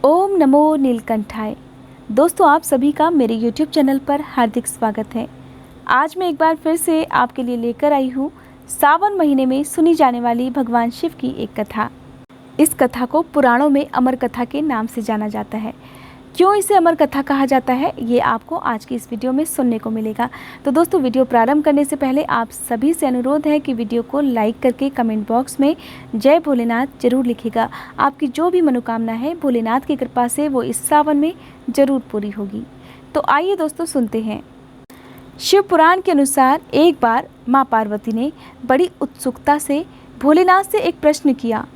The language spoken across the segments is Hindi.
ओम नमो नीलकंठाय। दोस्तों, आप सभी का मेरे YouTube चैनल पर हार्दिक स्वागत है। आज मैं एक बार फिर से आपके लिए लेकर आई हूँ सावन महीने में सुनी जाने वाली भगवान शिव की एक कथा। इस कथा को पुराणों में अमर कथा के नाम से जाना जाता है। क्यों इसे अमर कथा कहा जाता है, ये आपको आज की इस वीडियो में सुनने को मिलेगा। तो दोस्तों, वीडियो प्रारंभ करने से पहले आप सभी से अनुरोध है कि वीडियो को लाइक करके कमेंट बॉक्स में जय भोलेनाथ जरूर लिखिएगा। आपकी जो भी मनोकामना है भोलेनाथ की कृपा से वो इस सावन में जरूर पूरी होगी। तो आइए दोस्तों, सुनते हैं। शिव पुराण के अनुसार एक बार माँ पार्वती ने बड़ी उत्सुकता से भोलेनाथ से एक प्रश्न किया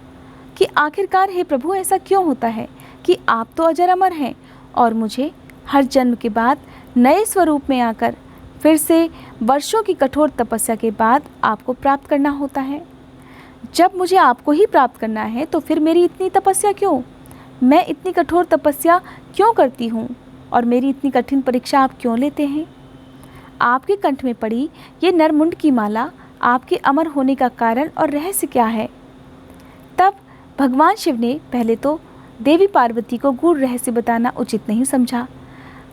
कि आखिरकार हे प्रभु, ऐसा क्यों होता है कि आप तो अजर अमर हैं और मुझे हर जन्म के बाद नए स्वरूप में आकर फिर से वर्षों की कठोर तपस्या के बाद आपको प्राप्त करना होता है। जब मुझे आपको ही प्राप्त करना है तो फिर मेरी इतनी तपस्या क्यों? मैं इतनी कठोर तपस्या क्यों करती हूँ और मेरी इतनी कठिन परीक्षा आप क्यों लेते हैं? आपके कंठ में पड़ी ये नरमुंड की माला आपके अमर होने का कारण और रहस्य क्या है? तब भगवान शिव ने पहले तो देवी पार्वती को गूढ़ रहस्य बताना उचित नहीं समझा,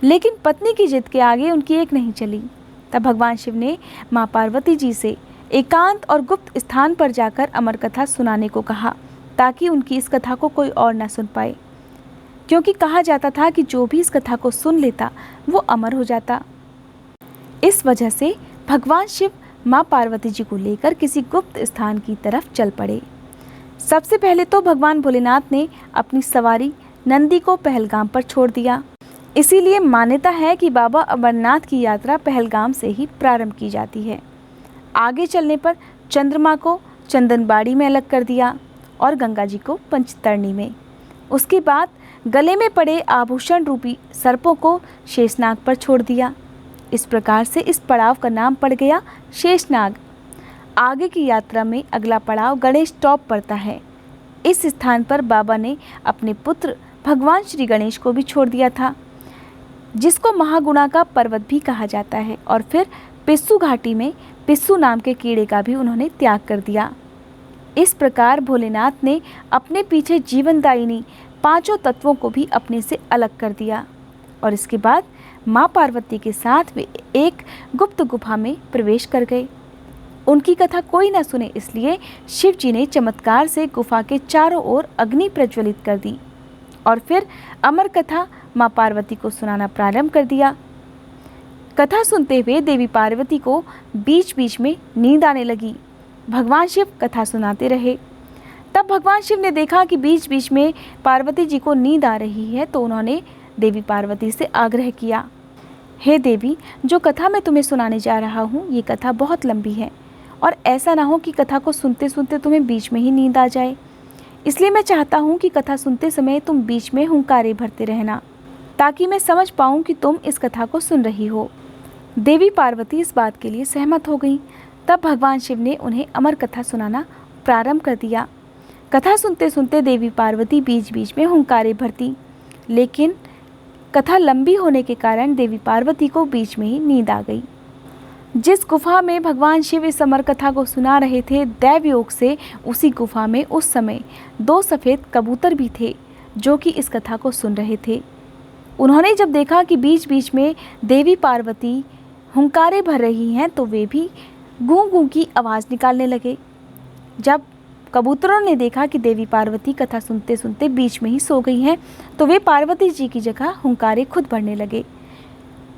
लेकिन पत्नी की जिद के आगे उनकी एक नहीं चली। तब भगवान शिव ने माँ पार्वती जी से एकांत और गुप्त स्थान पर जाकर अमर कथा सुनाने को कहा, ताकि उनकी इस कथा को कोई और ना सुन पाए, क्योंकि कहा जाता था कि जो भी इस कथा को सुन लेता वो अमर हो जाता। इस वजह से भगवान शिव माँ पार्वती जी को लेकर किसी गुप्त स्थान की तरफ चल पड़े। सबसे पहले तो भगवान भोलेनाथ ने अपनी सवारी नंदी को पहलगाम पर छोड़ दिया। इसीलिए मान्यता है कि बाबा अमरनाथ की यात्रा पहलगाम से ही प्रारंभ की जाती है। आगे चलने पर चंद्रमा को चंदनबाड़ी में अलग कर दिया और गंगा जी को पंचतरणी में। उसके बाद गले में पड़े आभूषण रूपी सर्पों को शेषनाग पर छोड़ दिया। इस प्रकार से इस पड़ाव का नाम पड़ गया शेषनाग। आगे की यात्रा में अगला पड़ाव गणेश टॉप पड़ता है। इस स्थान पर बाबा ने अपने पुत्र भगवान श्री गणेश को भी छोड़ दिया था, जिसको महागुणा का पर्वत भी कहा जाता है। और फिर पिस्सू घाटी में पिस्सू नाम के कीड़े का भी उन्होंने त्याग कर दिया। इस प्रकार भोलेनाथ ने अपने पीछे जीवनदायिनी पांचों तत्वों को भी अपने से अलग कर दिया और इसके बाद माँ पार्वती के साथ वे एक गुप्त गुफा में प्रवेश कर गए। उनकी कथा कोई न सुने, इसलिए शिव जी ने चमत्कार से गुफा के चारों ओर अग्नि प्रज्वलित कर दी और फिर अमर कथा माँ पार्वती को सुनाना प्रारंभ कर दिया। कथा सुनते हुए देवी पार्वती को बीच बीच में नींद आने लगी। भगवान शिव कथा सुनाते रहे। तब भगवान शिव ने देखा कि बीच बीच में पार्वती जी को नींद आ रही है, तो उन्होंने देवी पार्वती से आग्रह किया, हे देवी, जो कथा मैं तुम्हें सुनाने जा रहा हूँ ये कथा बहुत लंबी है और ऐसा ना हो कि कथा को सुनते सुनते तुम्हें बीच में ही नींद आ जाए। इसलिए मैं चाहता हूँ कि कथा सुनते समय तुम बीच में हुंकारे भरते रहना, ताकि मैं समझ पाऊँ कि तुम इस कथा को सुन रही हो। देवी पार्वती इस बात के लिए सहमत हो गई। तब भगवान शिव ने उन्हें अमर कथा सुनाना प्रारंभ कर दिया। कथा सुनते सुनते देवी पार्वती बीच बीच में हुंकारे भरती, लेकिन कथा लंबी होने के कारण देवी पार्वती को बीच में ही नींद आ गई। जिस गुफा में भगवान शिव इस अमर कथा को सुना रहे थे, दैव योग से उसी गुफा में उस समय 2 सफ़ेद कबूतर भी थे जो कि इस कथा को सुन रहे थे। उन्होंने जब देखा कि बीच बीच में देवी पार्वती हुंकारे भर रही हैं, तो वे भी गूं गूं की आवाज़ निकालने लगे। जब कबूतरों ने देखा कि देवी पार्वती कथा सुनते सुनते बीच में ही सो गई हैं, तो वे पार्वती जी की जगह हुंकारे खुद भरने लगे।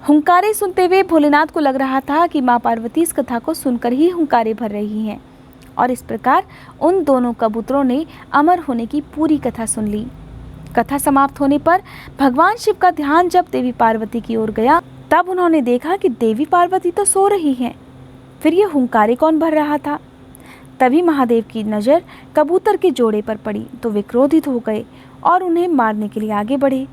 हुंकारे सुनते हुए भोलेनाथ को लग रहा था कि माँ पार्वती इस कथा को सुनकर ही हुंकारे भर रही हैं, और इस प्रकार उन दोनों कबूतरों ने अमर होने की पूरी कथा सुन ली। कथा समाप्त होने पर भगवान शिव का ध्यान जब देवी पार्वती की ओर गया, तब उन्होंने देखा कि देवी पार्वती तो सो रही हैं, फिर ये हुंकारे कौन भर रहा था? तभी महादेव की नज़र कबूतर के जोड़े पर पड़ी, तो वे क्रोधित हो गए और उन्हें मारने के लिए आगे बढ़े।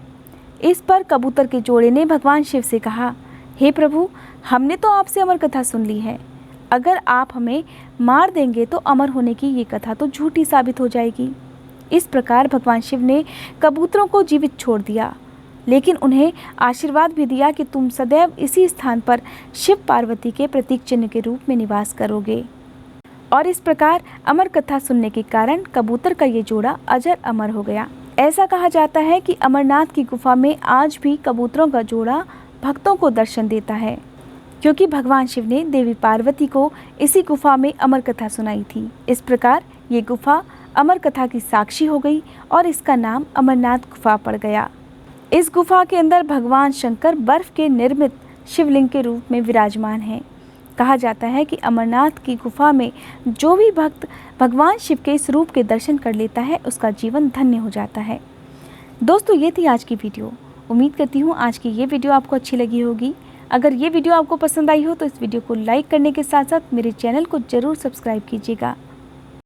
इस पर कबूतर के जोड़े ने भगवान शिव से कहा, हे प्रभु, हमने तो आपसे अमर कथा सुन ली है। अगर आप हमें मार देंगे तो अमर होने की ये कथा तो झूठी साबित हो जाएगी। इस प्रकार भगवान शिव ने कबूतरों को जीवित छोड़ दिया, लेकिन उन्हें आशीर्वाद भी दिया कि तुम सदैव इसी स्थान पर शिव पार्वती के प्रतीक चिन्ह के रूप में निवास करोगे। और इस प्रकार अमर कथा सुनने के कारण कबूतर का ये जोड़ा अजर अमर हो गया। ऐसा कहा जाता है कि अमरनाथ की गुफा में आज भी कबूतरों का जोड़ा भक्तों को दर्शन देता है, क्योंकि भगवान शिव ने देवी पार्वती को इसी गुफा में अमर कथा सुनाई थी। इस प्रकार ये गुफा अमर कथा की साक्षी हो गई और इसका नाम अमरनाथ गुफा पड़ गया। इस गुफा के अंदर भगवान शंकर बर्फ के निर्मित शिवलिंग के रूप में विराजमान हैं। कहा जाता है कि अमरनाथ की गुफा में जो भी भक्त भगवान शिव के इस रूप के दर्शन कर लेता है उसका जीवन धन्य हो जाता है। दोस्तों, ये थी आज की वीडियो। उम्मीद करती हूँ आज की ये वीडियो आपको अच्छी लगी होगी। अगर ये वीडियो आपको पसंद आई हो तो इस वीडियो को लाइक करने के साथ साथ मेरे चैनल को ज़रूर सब्सक्राइब कीजिएगा।